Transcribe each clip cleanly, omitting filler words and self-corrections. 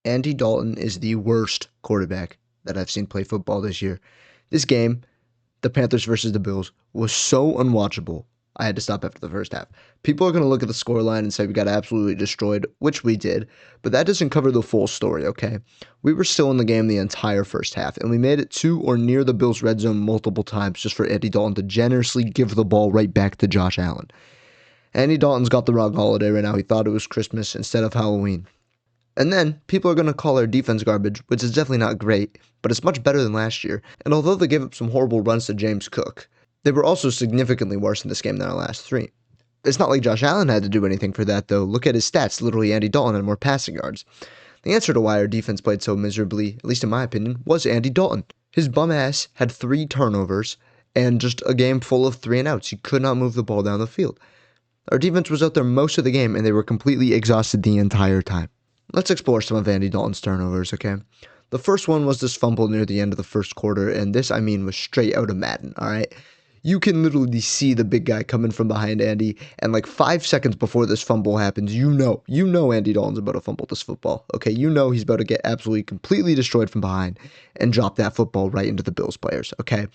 Andy Dalton is the worst quarterback that I've seen play football this year. This game, the Panthers versus the Bills, was so unwatchable. I had to stop after the first half. People are going to look at the scoreline and say we got absolutely destroyed, which we did, but that doesn't cover the full story, okay? We were still in the game the entire first half, and we made it to or near the Bills' red zone multiple times just for Andy Dalton to generously give the ball right back to Josh Allen. Andy Dalton's got the wrong holiday right now. He thought it was Christmas instead of Halloween. And then people are going to call our defense garbage, which is definitely not great, but it's much better than last year. And although they gave up some horrible runs to James Cook, they were also significantly worse in this game than our last three. It's not like Josh Allen had to do anything for that, though. Look at his stats. Literally, Andy Dalton had more passing yards. The answer to why our defense played so miserably, at least in my opinion, was Andy Dalton. His bum ass had 3 turnovers and just a game full of 3 and outs. He could not move the ball down the field. Our defense was out there most of the game, and they were completely exhausted the entire time. Let's explore some of Andy Dalton's turnovers, okay? The first one was this fumble near the end of the first quarter, and this, was straight out of Madden, all right? You can literally see the big guy coming from behind Andy, and like 5 seconds before this fumble happens, you know Andy Dalton's about to fumble this football, okay? You know he's about to get absolutely completely destroyed from behind and drop that football right into the Bills players, okay?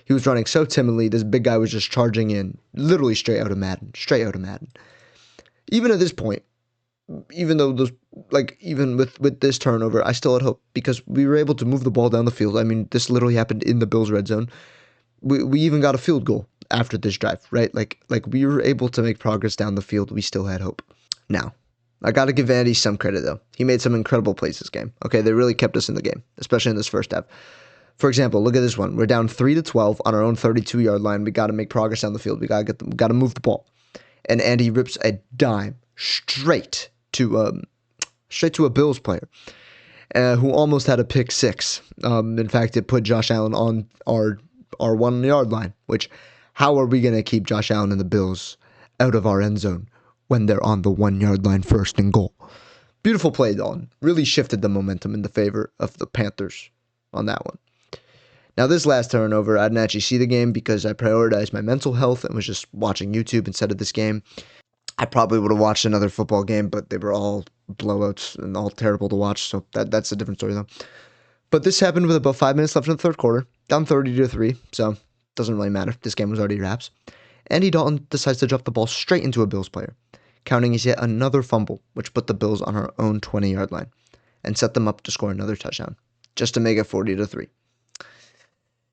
He was running so timidly, this big guy was just charging in, literally straight out of Madden. Even at this point, even though even with this turnover, I still had hope because we were able to move the ball down the field. This literally happened in the Bills' red zone. We even got a field goal after this drive, right? Like we were able to make progress down the field. We still had hope. Now, I got to give Andy some credit though. He made some incredible plays this game. Okay, they really kept us in the game, especially in this first half. For example, look at this one. We're down 3-12 on our own 32-yard line. We got to make progress down the field. We got to move the ball, and Andy rips a dime straight to a Bills player who almost had a pick six. In fact, it put Josh Allen on our 1 yard line, which how are we going to keep Josh Allen and the Bills out of our end zone when they're on the 1 yard line first and goal? Beautiful play, Dalton. Really shifted the momentum in the favor of the Panthers on that one. Now, this last turnover, I didn't actually see the game because I prioritized my mental health and was just watching YouTube instead of this game. I probably would have watched another football game, but they were all blowouts and all terrible to watch, so that's a different story, though. But this happened with about 5 minutes left in the third quarter, down 30-3, so it doesn't really matter. This game was already wraps. Andy Dalton decides to drop the ball straight into a Bills player, counting as yet another fumble, which put the Bills on our own 20-yard line and set them up to score another touchdown, just to make it 40-3.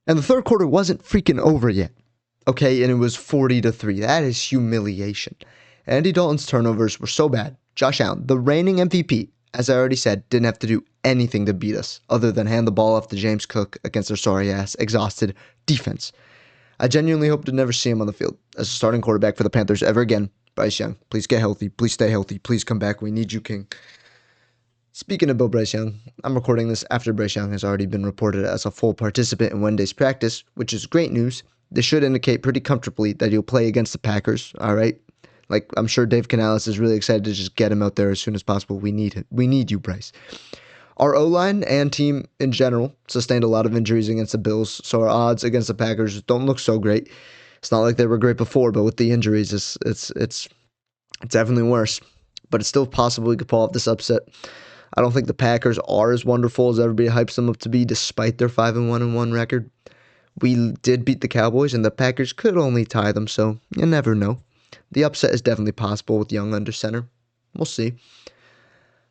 And the third quarter wasn't freaking over yet, okay? And it was 40-3. That is humiliation. Andy Dalton's turnovers were so bad. Josh Allen, the reigning MVP, as I already said, didn't have to do anything to beat us other than hand the ball off to James Cook against their sorry-ass, exhausted defense. I genuinely hope to never see him on the field as a starting quarterback for the Panthers ever again. Bryce Young, please get healthy. Please stay healthy. Please come back. We need you, King. Speaking about Bryce Young, I'm recording this after Bryce Young has already been reported as a full participant in Wednesday's practice, which is great news. This should indicate pretty comfortably that he'll play against the Packers, all right? Like, I'm sure Dave Canales is really excited to just get him out there as soon as possible. We need him. We need you, Bryce. Our O-line and team in general sustained a lot of injuries against the Bills, so our odds against the Packers don't look so great. It's not like they were great before, but with the injuries, it's definitely worse. But it's still possible we could pull off this upset. I don't think the Packers are as wonderful as everybody hypes them up to be, despite their 5-1-1 record. We did beat the Cowboys, and the Packers could only tie them, so you never know. The upset is definitely possible with Young under center. We'll see.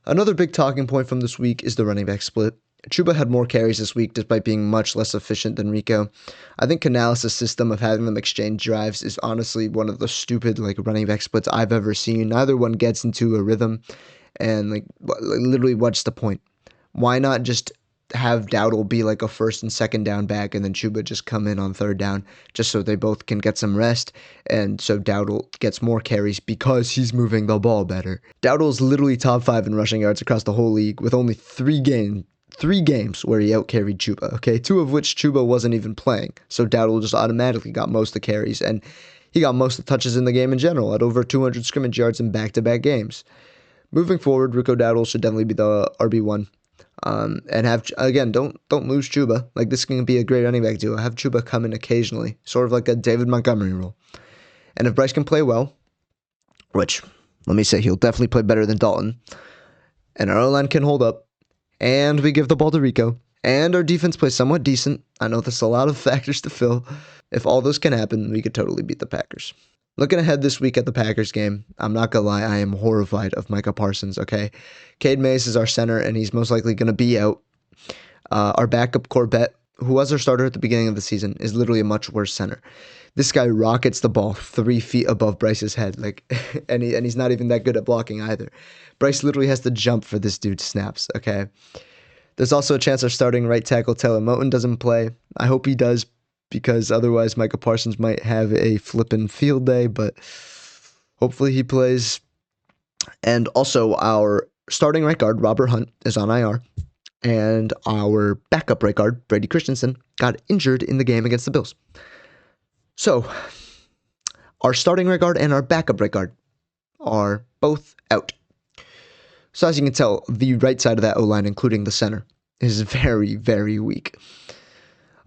Another big talking point from this week is the running back split. Chuba had more carries this week despite being much less efficient than Rico. I think Canales' system of having them exchange drives is honestly one of the stupid running back splits I've ever seen. Neither one gets into a rhythm. And literally, what's the point? Why not just have Dowdle be like a first and second down back and then Chuba just come in on third down just so they both can get some rest and so Dowdle gets more carries because he's moving the ball better. Dowdle's literally top 5 in rushing yards across the whole league with only 3 games where he out-carried Chuba, okay? 2 of which Chuba wasn't even playing. So Dowdle just automatically got most of the carries and he got most of the touches in the game in general at over 200 scrimmage yards in back-to-back games. Moving forward, Rico Dowdle should definitely be the RB1. And have, again, don't lose Chuba. This can be a great running back duo. Have Chuba come in occasionally, sort of like a David Montgomery role. And if Bryce can play well, which, let me say, he'll definitely play better than Dalton, and our O-line can hold up, And we give the ball to Rico. And our defense plays somewhat decent. I know there's a lot of factors to fill. If all those can happen, we could totally beat the Packers. Looking ahead this week at the Packers game, I'm not going to lie, I am horrified of Micah Parsons, okay? Cade Mays is our center, and he's most likely going to be out. Our backup Corbett, who was our starter at the beginning of the season, is literally a much worse center. This guy rockets the ball 3 feet above Bryce's head, and he's not even that good at blocking either. Bryce literally has to jump for this dude's snaps, okay? There's also a chance our starting right tackle Taylor Moton doesn't play. I hope he does, because otherwise Micah Parsons might have a flippin' field day, but hopefully he plays. And also our starting right guard, Robert Hunt, is on IR. And our backup right guard, Brady Christensen, got injured in the game against the Bills. So, our starting right guard and our backup right guard are both out. So as you can tell, the right side of that O-line, including the center, is very, very weak.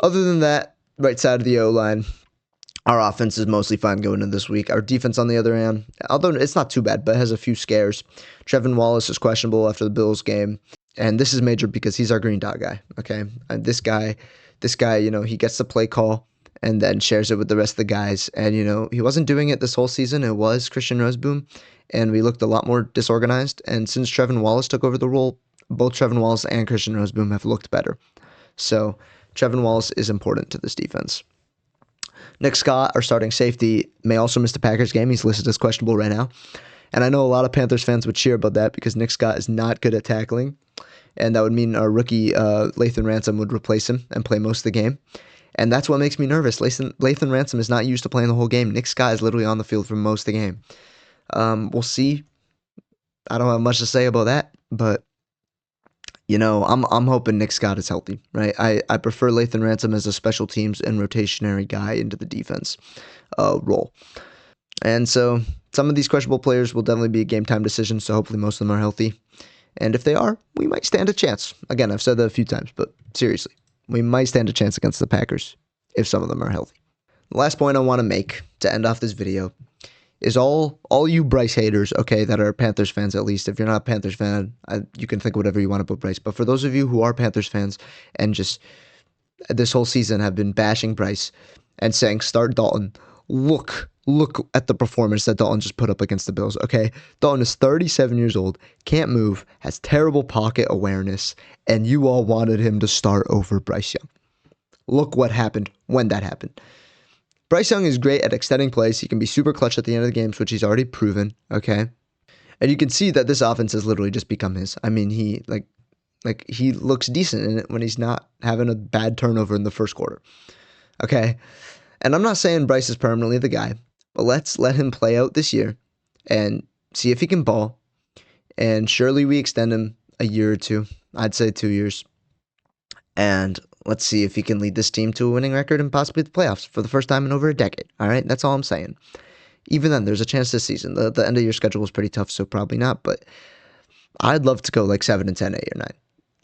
Other than that, right side of the O-line, our offense is mostly fine going into this week. Our defense, on the other hand, although it's not too bad, but it has a few scares. Trevin Wallace is questionable after the Bills game, and this is major because he's our green dot guy, okay? And this guy, he gets the play call and then shares it with the rest of the guys. And, he wasn't doing it this whole season. It was Christian Roseboom, and we looked a lot more disorganized. And since Trevin Wallace took over the role, both Trevin Wallace and Christian Roseboom have looked better. So Trevin Wallace is important to this defense. Nick Scott, our starting safety, may also miss the Packers game. He's listed as questionable right now. And I know a lot of Panthers fans would cheer about that because Nick Scott is not good at tackling. And that would mean our rookie Lathan Ransom would replace him and play most of the game. And that's what makes me nervous. Lathan Ransom is not used to playing the whole game. Nick Scott is literally on the field for most of the game. We'll see. I don't have much to say about that, but I'm hoping Nick Scott is healthy, right? I prefer Lathan Ransom as a special teams and rotationary guy into the defense role. And so some of these questionable players will definitely be a game time decision, so hopefully most of them are healthy. And if they are, we might stand a chance. Again, I've said that a few times, but seriously, we might stand a chance against the Packers if some of them are healthy. The last point I want to make to end off this video is all you Bryce haters, okay, that are Panthers fans at least. If you're not a Panthers fan, you can think whatever you want about Bryce. But for those of you who are Panthers fans and just this whole season have been bashing Bryce and saying, start Dalton, look at the performance that Dalton just put up against the Bills, okay? Dalton is 37 years old, can't move, has terrible pocket awareness, and you all wanted him to start over Bryce Young. Look what happened when that happened. Bryce Young is great at extending plays. He can be super clutch at the end of the games, which he's already proven, okay? And you can see that this offense has literally just become his. I mean, he looks decent in it when he's not having a bad turnover in the first quarter, okay? And I'm not saying Bryce is permanently the guy, but let's let him play out this year and see if he can ball. And surely we extend him a year or two. I'd say 2 years. And let's see if he can lead this team to a winning record and possibly the playoffs for the first time in over a decade. All right, that's all I'm saying. Even then, there's a chance this season. The end of your schedule was pretty tough, so probably not. But I'd love to go like 7-10, 8-9.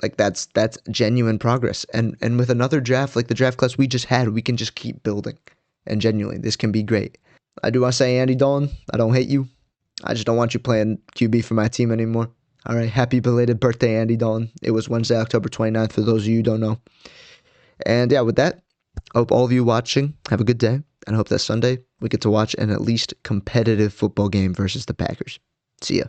Like that's genuine progress. And with another draft, like the draft class we just had, we can just keep building. And genuinely, this can be great. I do want to say, Andy Dalton, I don't hate you. I just don't want you playing QB for my team anymore. All right, happy belated birthday, Andy Dalton. It was Wednesday, October 29th, for those of you who don't know. And yeah, with that, I hope all of you watching have a good day. And I hope that Sunday we get to watch an at least competitive football game versus the Packers. See ya.